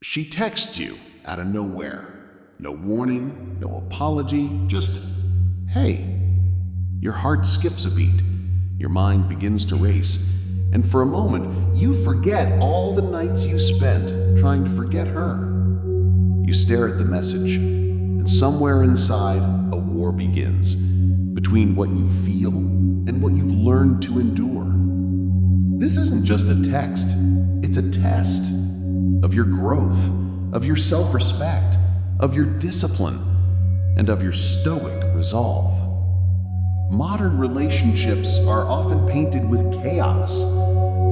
She texts you out of nowhere. No warning, no apology, just, hey. Your heart skips a beat. Your mind begins to race. And for a moment, you forget all the nights you spent trying to forget her. You stare at the message, and somewhere inside, a war begins between what you feel and what you've learned to endure. This isn't just a text, it's a test of your growth, of your self-respect, of your discipline, and of your stoic resolve. Modern relationships are often painted with chaos.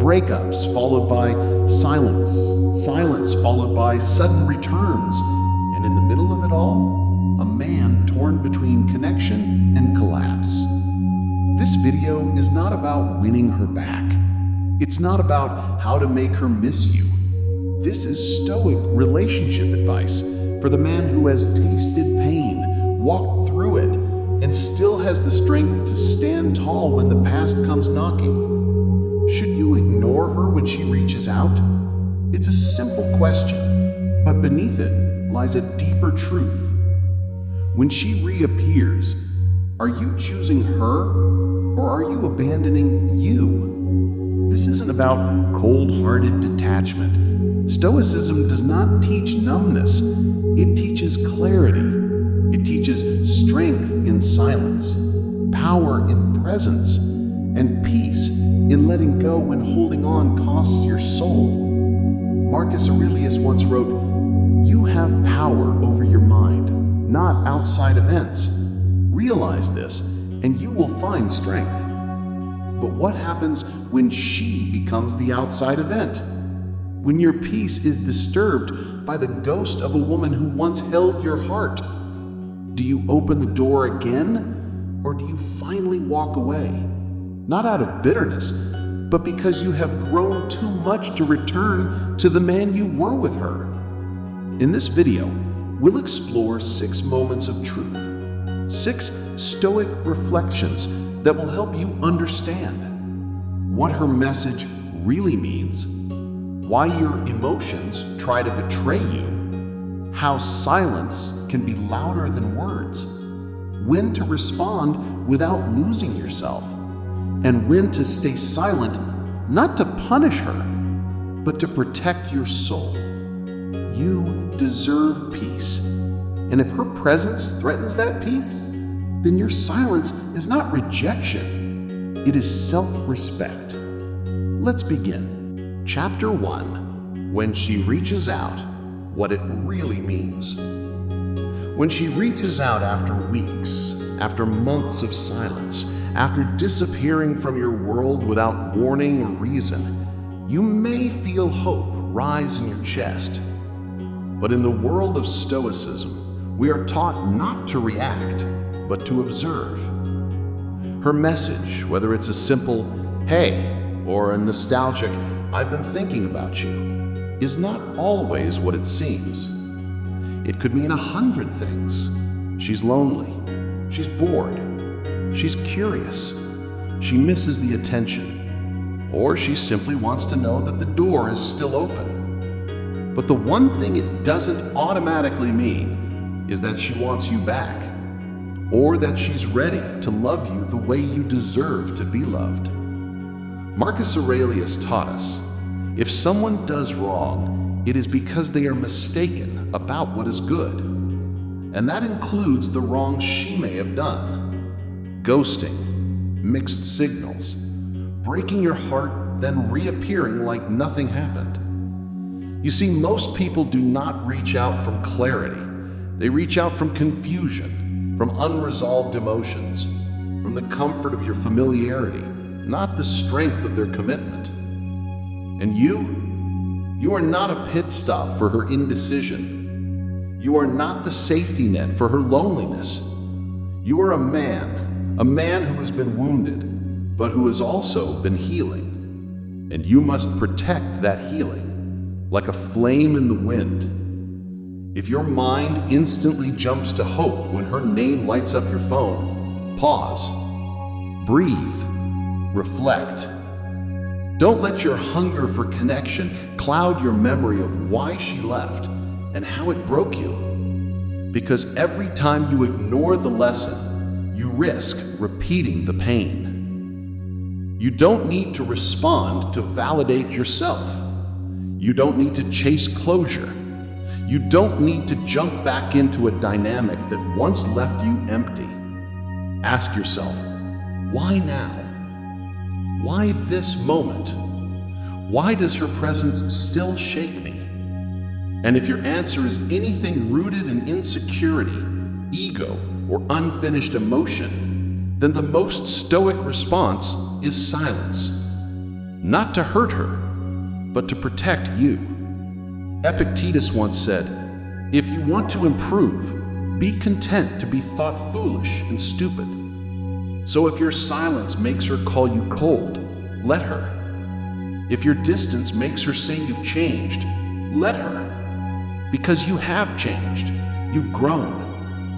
Breakups followed by silence, silence followed by sudden returns, and in the middle of it all, a man torn between connection and collapse. This video is not about winning her back. It's not about how to make her miss you. This is Stoic relationship advice for the man who has tasted pain, walked through it, and still has the strength to stand tall when the past comes knocking. Should you ignore her when she reaches out? It's a simple question, but beneath it lies a deeper truth. When she reappears, are you choosing her or are you abandoning you? This isn't about cold-hearted detachment. Stoicism does not teach numbness. It teaches clarity. It teaches strength in silence, power in presence, and peace in letting go when holding on costs your soul. Marcus Aurelius once wrote, "You have power over your mind, not outside events. Realize this, and you will find strength." But what happens when she becomes the outside event? When your peace is disturbed by the ghost of a woman who once held your heart? Do you open the door again, or do you finally walk away? Not out of bitterness, but because you have grown too much to return to the man you were with her. In this video, we'll explore 6 moments of truth, 6 stoic reflections that will help you understand what her message really means, why your emotions try to betray you, how silence can be louder than words, when to respond without losing yourself, and when to stay silent, not to punish her, but to protect your soul. You deserve peace, and if her presence threatens that peace, then your silence is not rejection, it is self-respect. Let's begin. Chapter 1, When She Reaches Out, What It Really Means. When she reaches out after weeks, after months of silence, after disappearing from your world without warning or reason, you may feel hope rise in your chest. But in the world of Stoicism, we are taught not to react, but to observe. Her message, whether it's a simple, "Hey," or a nostalgic, "I've been thinking about you," is not always what it seems. It could mean 100 things. She's lonely. She's bored. She's curious. She misses the attention. Or she simply wants to know that the door is still open. But the one thing it doesn't automatically mean is that she wants you back, or that she's ready to love you the way you deserve to be loved. Marcus Aurelius taught us, if someone does wrong, it is because they are mistaken about what is good. And that includes the wrong she may have done. Ghosting, mixed signals, breaking your heart, then reappearing like nothing happened. You see, most people do not reach out from clarity. They reach out from confusion, from unresolved emotions, from the comfort of your familiarity, not the strength of their commitment. And you are not a pit stop for her indecision. You are not the safety net for her loneliness. You are a man who has been wounded, but who has also been healing. And you must protect that healing, like a flame in the wind. If your mind instantly jumps to hope when her name lights up your phone, pause, breathe, reflect. Don't let your hunger for connection cloud your memory of why she left and how it broke you. Because every time you ignore the lesson, you risk repeating the pain. You don't need to respond to validate yourself. You don't need to chase closure. You don't need to jump back into a dynamic that once left you empty. Ask yourself, why now? Why this moment? Why does her presence still shake me? And if your answer is anything rooted in insecurity, ego, or unfinished emotion, then the most stoic response is silence. Not to hurt her, but to protect you. Epictetus once said, "If you want to improve, be content to be thought foolish and stupid." So if your silence makes her call you cold, let her. If your distance makes her say you've changed, let her. Because you have changed, you've grown,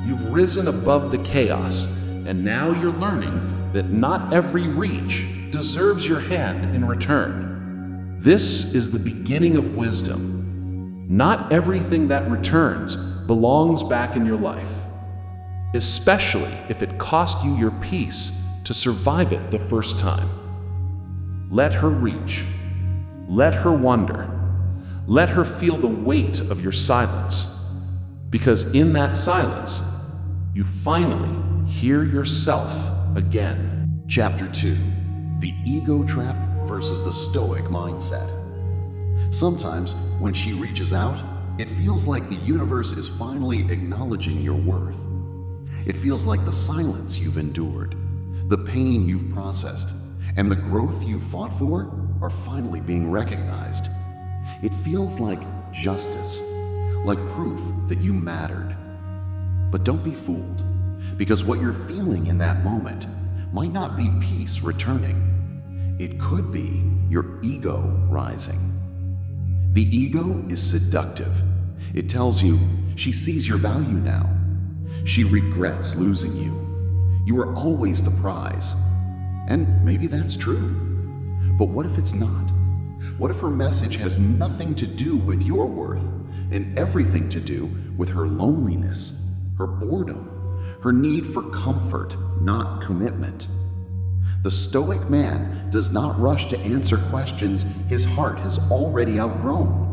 you've risen above the chaos, and now you're learning that not every reach deserves your hand in return. This is the beginning of wisdom. Not everything that returns belongs back in your life, especially if it cost you your peace to survive it the first time. Let her reach. Let her wonder. Let her feel the weight of your silence. Because in that silence, you finally hear yourself again. Chapter 2. The Ego Trap versus the Stoic Mindset. Sometimes, when she reaches out, it feels like the universe is finally acknowledging your worth. It feels like the silence you've endured, the pain you've processed, and the growth you've fought for are finally being recognized. It feels like justice, like proof that you mattered. But don't be fooled, because what you're feeling in that moment might not be peace returning. It could be your ego rising. The ego is seductive. It tells you she sees your value now. She regrets losing you. You are always the prize. And maybe that's true. But what if it's not? What if her message has nothing to do with your worth and everything to do with her loneliness, her boredom, her need for comfort, not commitment? The Stoic man does not rush to answer questions his heart has already outgrown.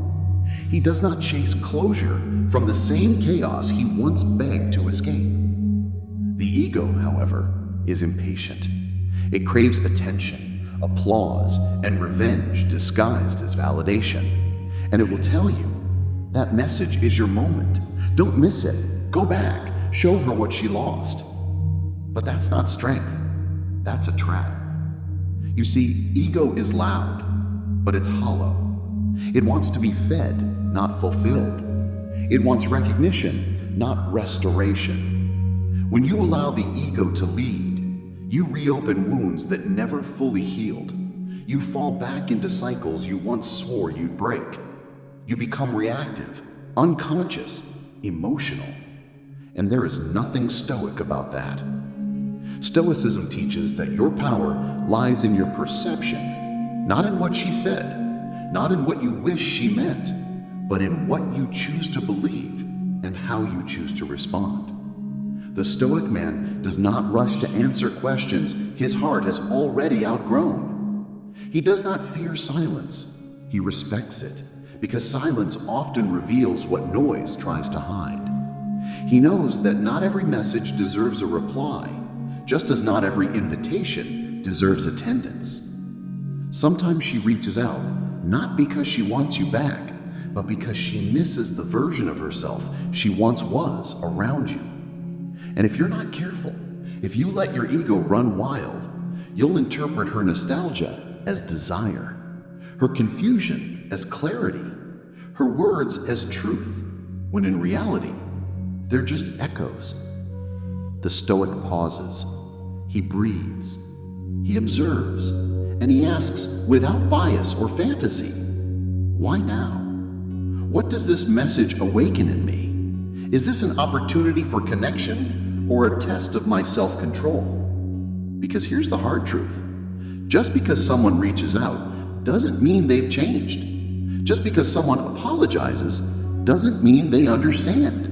He does not chase closure from the same chaos he once begged to escape. The ego, however, is impatient. It craves attention, applause, and revenge disguised as validation. And it will tell you, that message is your moment. Don't miss it. Go back. Show her what she lost. But that's not strength. That's a trap. You see, ego is loud, but it's hollow. It wants to be fed, not fulfilled. It wants recognition, not restoration. When you allow the ego to lead, you reopen wounds that never fully healed. You fall back into cycles you once swore you'd break. You become reactive, unconscious, emotional. And there is nothing stoic about that. Stoicism teaches that your power lies in your perception, not in what she said, not in what you wish she meant, but in what you choose to believe and how you choose to respond. The Stoic man does not rush to answer questions his heart has already outgrown. He does not fear silence. He respects it, because silence often reveals what noise tries to hide. He knows that not every message deserves a reply, just as not every invitation deserves attendance. Sometimes she reaches out, not because she wants you back, but because she misses the version of herself she once was around you. And if you're not careful, if you let your ego run wild, you'll interpret her nostalgia as desire, her confusion as clarity, her words as truth, when in reality, they're just echoes. The Stoic pauses. He breathes. He observes. And he asks, without bias or fantasy, why now? What does this message awaken in me? Is this an opportunity for connection or a test of my self-control? Because here's the hard truth. Just because someone reaches out doesn't mean they've changed. Just because someone apologizes doesn't mean they understand.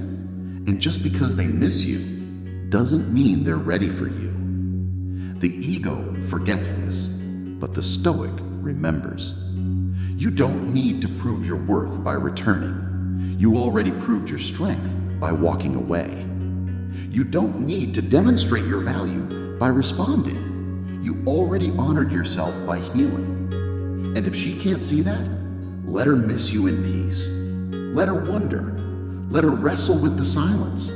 And just because they miss you doesn't mean they're ready for you. The ego forgets this, but the Stoic remembers. You don't need to prove your worth by returning. You already proved your strength by walking away. You don't need to demonstrate your value by responding. You already honored yourself by healing. And if she can't see that, let her miss you in peace. Let her wonder. Let her wrestle with the silence.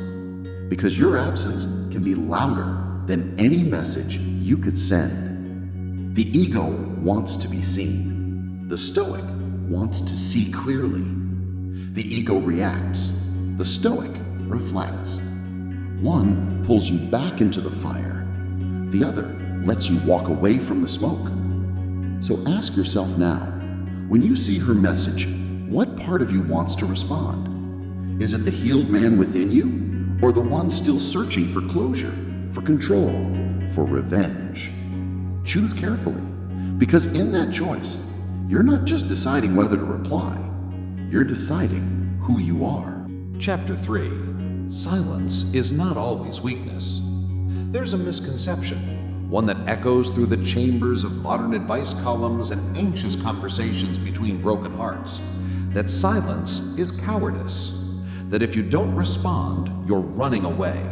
Because your absence can be louder than any message you could send. The ego wants to be seen. The Stoic wants to see clearly. The ego reacts. The Stoic reflects. One pulls you back into the fire. The other lets you walk away from the smoke. So ask yourself now, when you see her message, what part of you wants to respond? Is it the healed man within you, or the one still searching for closure, for control, for revenge? Choose carefully, because in that choice, you're not just deciding whether to reply, you're deciding who you are. Chapter 3. Silence is not always weakness. There's a misconception, one that echoes through the chambers of modern advice columns and anxious conversations between broken hearts, that silence is cowardice, that if you don't respond, you're running away,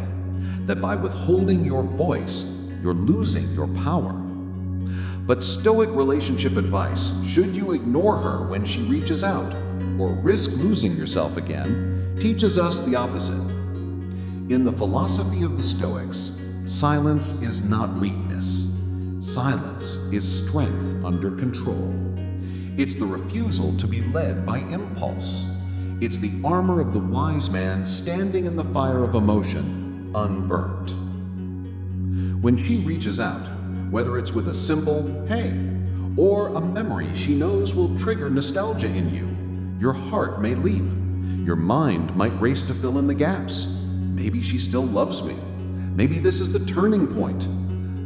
that by withholding your voice, you're losing your power. But Stoic relationship advice, should you ignore her when she reaches out or risk losing yourself again, teaches us the opposite. In the philosophy of the Stoics, silence is not weakness. Silence is strength under control. It's the refusal to be led by impulse. It's the armor of the wise man standing in the fire of emotion, unburnt. When she reaches out, whether it's with a simple "hey" or a memory she knows will trigger nostalgia in you, your heart may leap. Your mind might race to fill in the gaps. Maybe she still loves me. Maybe this is the turning point.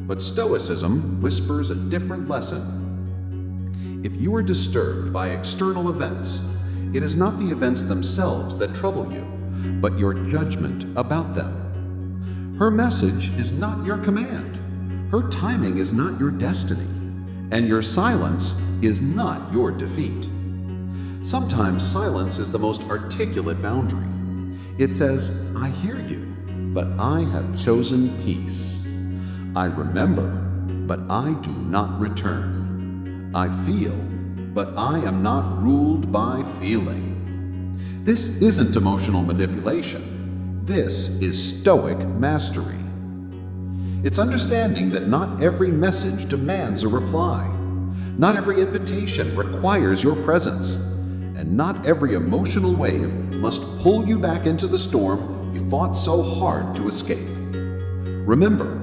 But Stoicism whispers a different lesson. If you are disturbed by external events, it is not the events themselves that trouble you, but your judgment about them. Her message is not your command. Her timing is not your destiny, and your silence is not your defeat. Sometimes silence is the most articulate boundary. It says, I hear you, but I have chosen peace. I remember, but I do not return. I feel, but I am not ruled by feeling. This isn't emotional manipulation. This is Stoic mastery. It's understanding that not every message demands a reply. Not every invitation requires your presence. And not every emotional wave must pull you back into the storm you fought so hard to escape. Remember,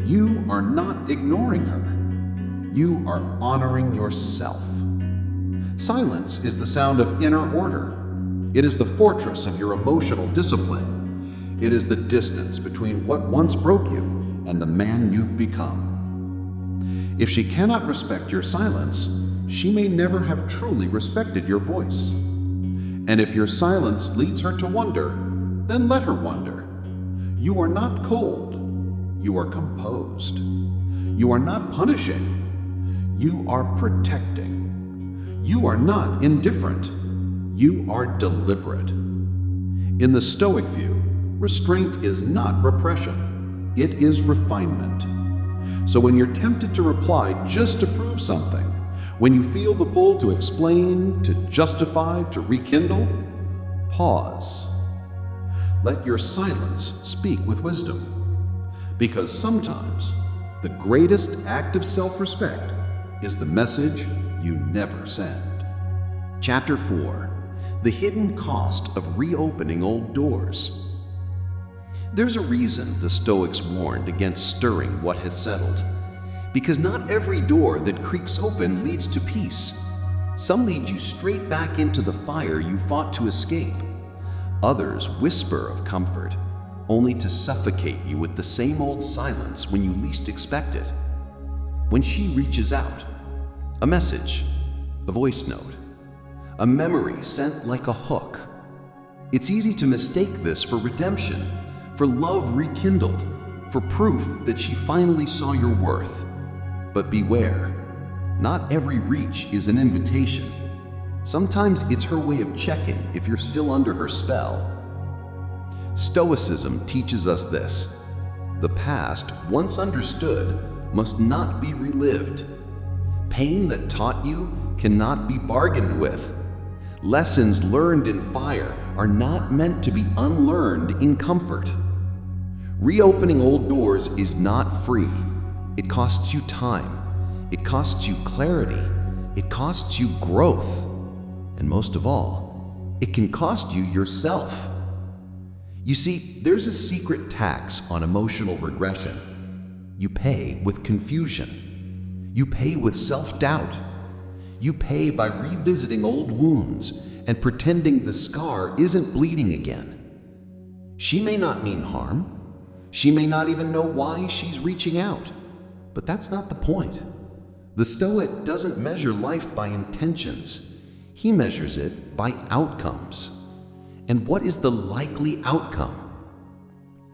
you are not ignoring her. You are honoring yourself. Silence is the sound of inner order. It is the fortress of your emotional discipline. It is the distance between what once broke you and the man you've become. If she cannot respect your silence, she may never have truly respected your voice. And if your silence leads her to wonder, then let her wonder. You are not cold. You are composed. You are not punishing. You are protecting. You are not indifferent. You are deliberate. In the Stoic view, restraint is not repression. It is refinement. So when you're tempted to reply just to prove something, when you feel the pull to explain, to justify, to rekindle, pause. Let your silence speak with wisdom. Because sometimes the greatest act of self-respect is the message you never send. Chapter 4. The hidden cost of reopening old doors. There's a reason the Stoics warned against stirring what has settled. Because not every door that creaks open leads to peace. Some lead you straight back into the fire you fought to escape. Others whisper of comfort, only to suffocate you with the same old silence when you least expect it. When she reaches out, a message, a voice note, a memory sent like a hook. It's easy to mistake this for redemption, for love rekindled, for proof that she finally saw your worth. But beware, not every reach is an invitation. Sometimes it's her way of checking if you're still under her spell. Stoicism teaches us this: the past, once understood, must not be relived. Pain that taught you cannot be bargained with. Lessons learned in fire are not meant to be unlearned in comfort. Reopening old doors is not free. It costs you time. It costs you clarity. It costs you growth. And most of all, it can cost you yourself. You see, there's a secret tax on emotional regression. You pay with confusion. You pay with self-doubt. You pay by revisiting old wounds and pretending the scar isn't bleeding again. She may not mean harm. She may not even know why she's reaching out. But that's not the point. The Stoic doesn't measure life by intentions. He measures it by outcomes. And what is the likely outcome?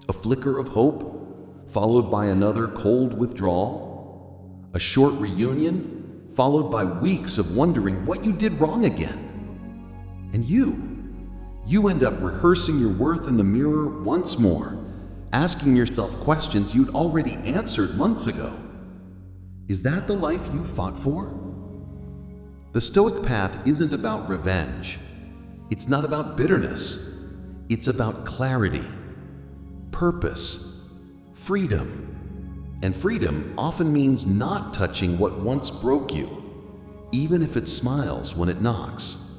A flicker of hope, followed by another cold withdrawal? A short reunion, followed by weeks of wondering what you did wrong again? And you end up rehearsing your worth in the mirror once more, asking yourself questions you'd already answered months ago. Is that the life you fought for? The Stoic path isn't about revenge. It's not about bitterness. It's about clarity, purpose, freedom. And freedom often means not touching what once broke you, even if it smiles when it knocks.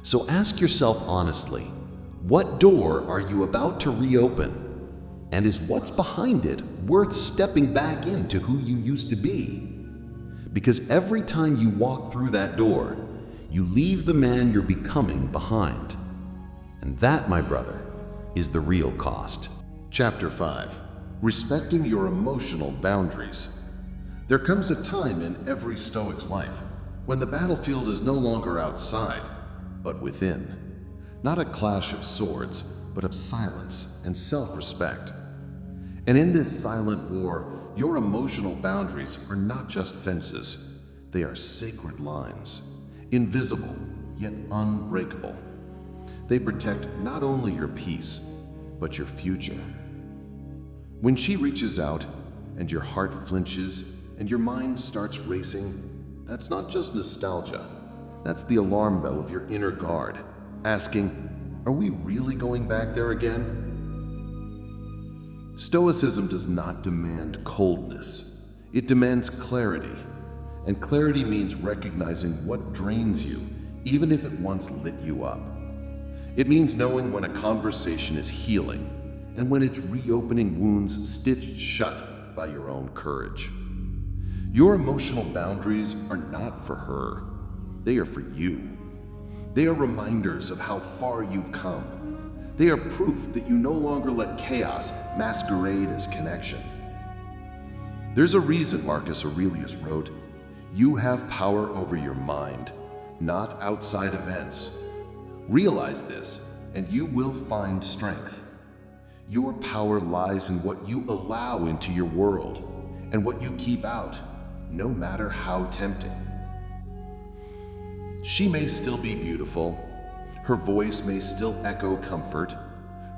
So ask yourself honestly, what door are you about to reopen? And is what's behind it worth stepping back into who you used to be? Because every time you walk through that door, you leave the man you're becoming behind. And that, my brother, is the real cost. Chapter 5. Respecting your emotional boundaries. There comes a time in every Stoic's life when the battlefield is no longer outside, but within. Not a clash of swords, but of silence and self-respect. And in this silent war, your emotional boundaries are not just fences. They are sacred lines, invisible yet unbreakable. They protect not only your peace, but your future. When she reaches out and your heart flinches and your mind starts racing, that's not just nostalgia. That's the alarm bell of your inner guard, asking, are we really going back there again? Stoicism does not demand coldness. It demands clarity. And clarity means recognizing what drains you, even if it once lit you up. It means knowing when a conversation is healing and when it's reopening wounds stitched shut by your own courage. Your emotional boundaries are not for her. They are for you. They are reminders of how far you've come. They are proof that you no longer let chaos masquerade as connection. There's a reason Marcus Aurelius wrote, "You have power over your mind, not outside events." Realize this, and you will find strength. Your power lies in what you allow into your world and what you keep out, no matter how tempting. She may still be beautiful. Her voice may still echo comfort.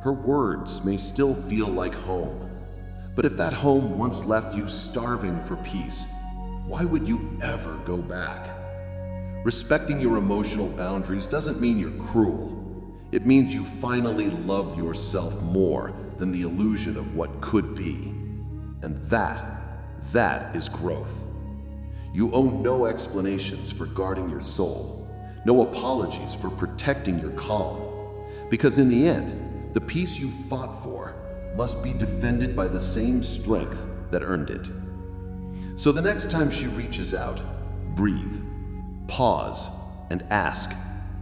Her words may still feel like home. But if that home once left you starving for peace, why would you ever go back? Respecting your emotional boundaries doesn't mean you're cruel. It means you finally love yourself more than the illusion of what could be. And that is growth. You owe no explanations for guarding your soul, no apologies for protecting your calm. Because in the end, the peace you fought for must be defended by the same strength that earned it. So the next time she reaches out, breathe, pause, and ask,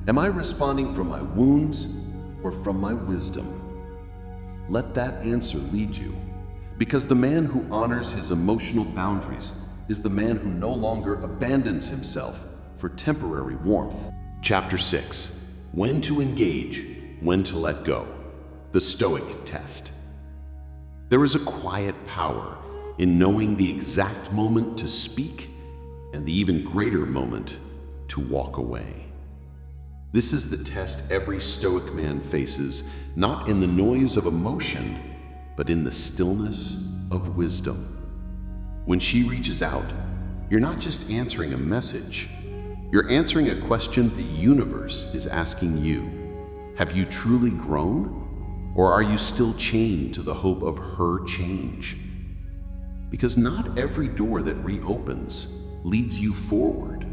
am I responding from my wounds or from my wisdom? Let that answer lead you, because the man who honors his emotional boundaries is the man who no longer abandons himself for for temporary warmth. Chapter 6. When to engage, when to let go. The Stoic test. There is a quiet power in knowing the exact moment to speak and the even greater moment to walk away. This is the test every Stoic man faces, not in the noise of emotion, but in the stillness of wisdom. When she reaches out, you're not just answering a message, you're answering a question the universe is asking you. Have you truly grown, or are you still chained to the hope of her change? Because not every door that reopens leads you forward.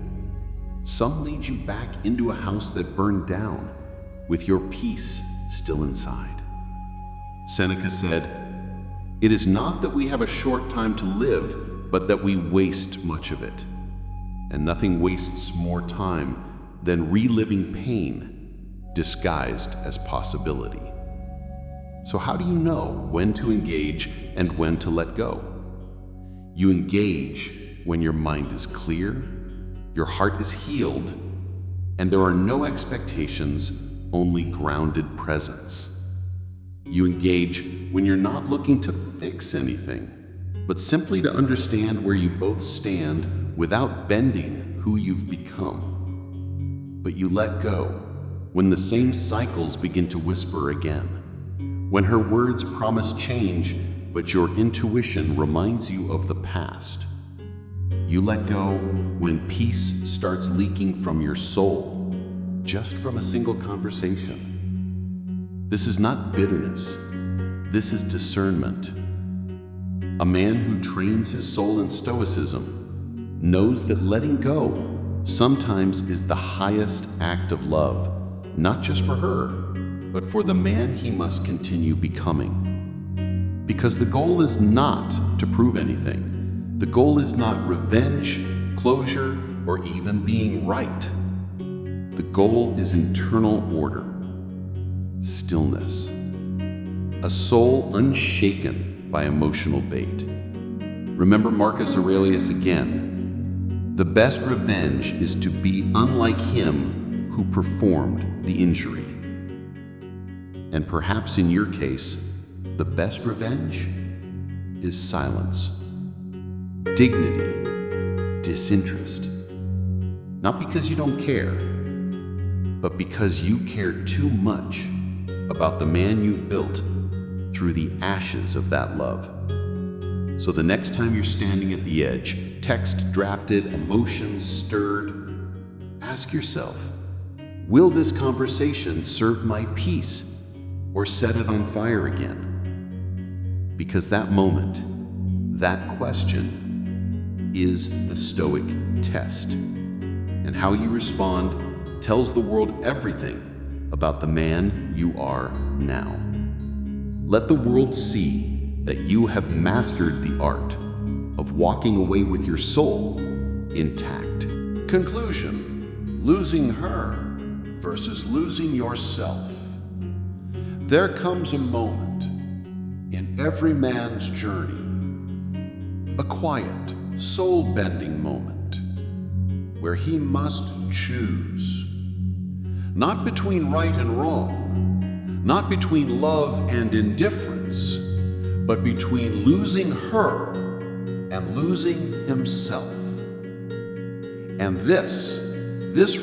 Some lead you back into a house that burned down, with your peace still inside. Seneca said, "It is not that we have a short time to live, but that we waste much of it. And nothing wastes more time than reliving pain disguised as possibility." So how do you know when to engage and when to let go? You engage when your mind is clear, your heart is healed, and there are no expectations, only grounded presence. You engage when you're not looking to fix anything, but simply to understand where you both stand without bending who you've become. But you let go when the same cycles begin to whisper again, when her words promise change, but your intuition reminds you of the past. You let go when peace starts leaking from your soul, just from a single conversation. This is not bitterness. This is discernment. A man who trains his soul in Stoicism knows that letting go sometimes is the highest act of love, not just for her, but for the man he must continue becoming. Because the goal is not to prove anything. The goal is not revenge, closure, or even being right. The goal is internal order, stillness, a soul unshaken by emotional bait. Remember Marcus Aurelius again. The best revenge is to be unlike him who performed the injury. And perhaps in your case, the best revenge is silence. Dignity, disinterest. Not because you don't care, but because you care too much about the man you've built through the ashes of that love. So the next time you're standing at the edge, text drafted, emotions stirred, ask yourself, will this conversation serve my peace or set it on fire again? Because that moment, that question, is the Stoic test. And how you respond tells the world everything about the man you are now. Let the world see that you have mastered the art of walking away with your soul intact. Conclusion: losing her versus losing yourself. There comes a moment in every man's journey, a quiet, soul-bending moment where he must choose. Not between right and wrong, not between love and indifference, but between losing her and losing himself. And this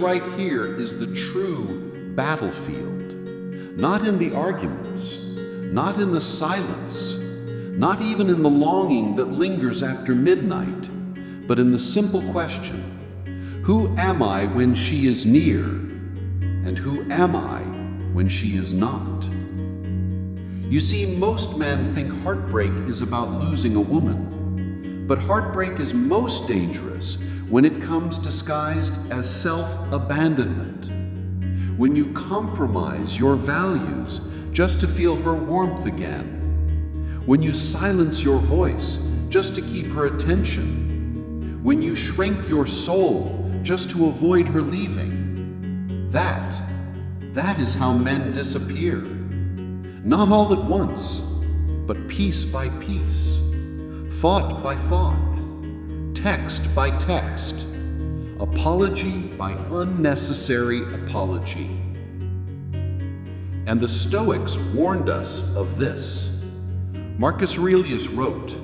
right here is the true battlefield. Not in the arguments, not in the silence, not even in the longing that lingers after midnight, but in the simple question, who am I when she is near, and who am I when she is not? You see, most men think heartbreak is about losing a woman, but heartbreak is most dangerous when it comes disguised as self-abandonment. When you compromise your values just to feel her warmth again. When you silence your voice just to keep her attention. When you shrink your soul just to avoid her leaving. That is how men disappear. Not all at once, but piece by piece, thought by thought, text by text, apology by unnecessary apology. And the Stoics warned us of this. Marcus Aurelius wrote,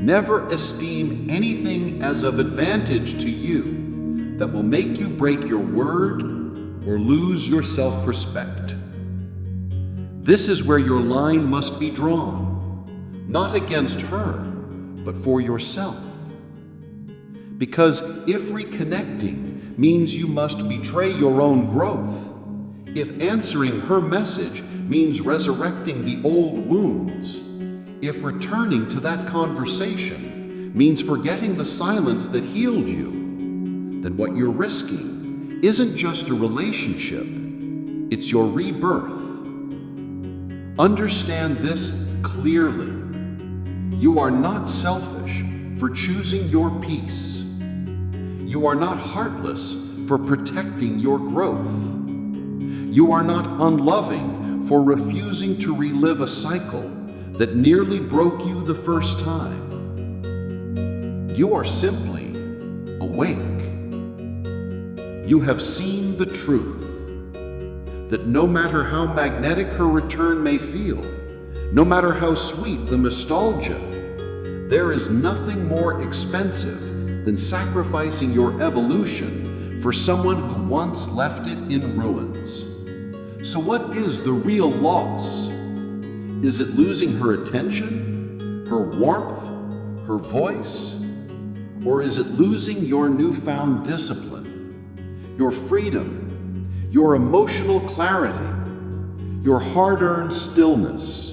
"Never esteem anything as of advantage to you that will make you break your word or lose your self-respect." This is where your line must be drawn, not against her, but for yourself. Because if reconnecting means you must betray your own growth, if answering her message means resurrecting the old wounds, if returning to that conversation means forgetting the silence that healed you, then what you're risking isn't just a relationship, it's your rebirth. Understand this clearly. You are not selfish for choosing your peace. You are not heartless for protecting your growth. You are not unloving for refusing to relive a cycle that nearly broke you the first time. You are simply awake. You have seen the truth that no matter how magnetic her return may feel, no matter how sweet the nostalgia, there is nothing more expensive than sacrificing your evolution for someone who once left it in ruins. So what is the real loss? Is it losing her attention, her warmth, her voice? Or is it losing your newfound discipline, your freedom, your emotional clarity, your hard-earned stillness?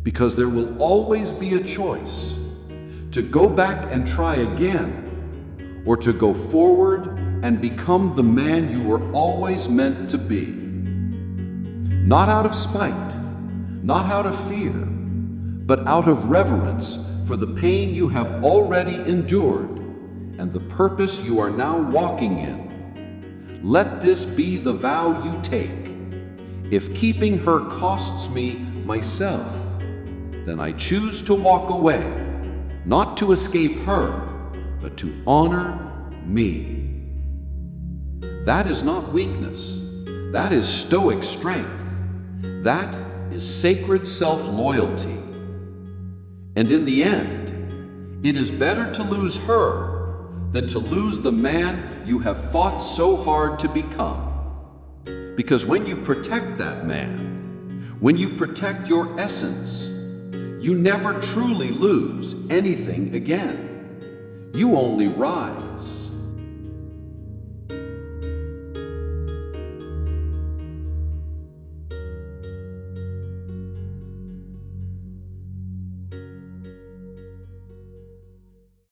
Because there will always be a choice to go back and try again, or to go forward and become the man you were always meant to be. Not out of spite, not out of fear, but out of reverence for the pain you have already endured and the purpose you are now walking in. Let this be the vow you take. If keeping her costs me myself, then I choose to walk away, not to escape her, but to honor me. That is not weakness. That is Stoic strength. That is sacred self-loyalty. And in the end, it is better to lose her than to lose the man you have fought so hard to become. Because when you protect that man, when you protect your essence, you never truly lose anything again. You only rise.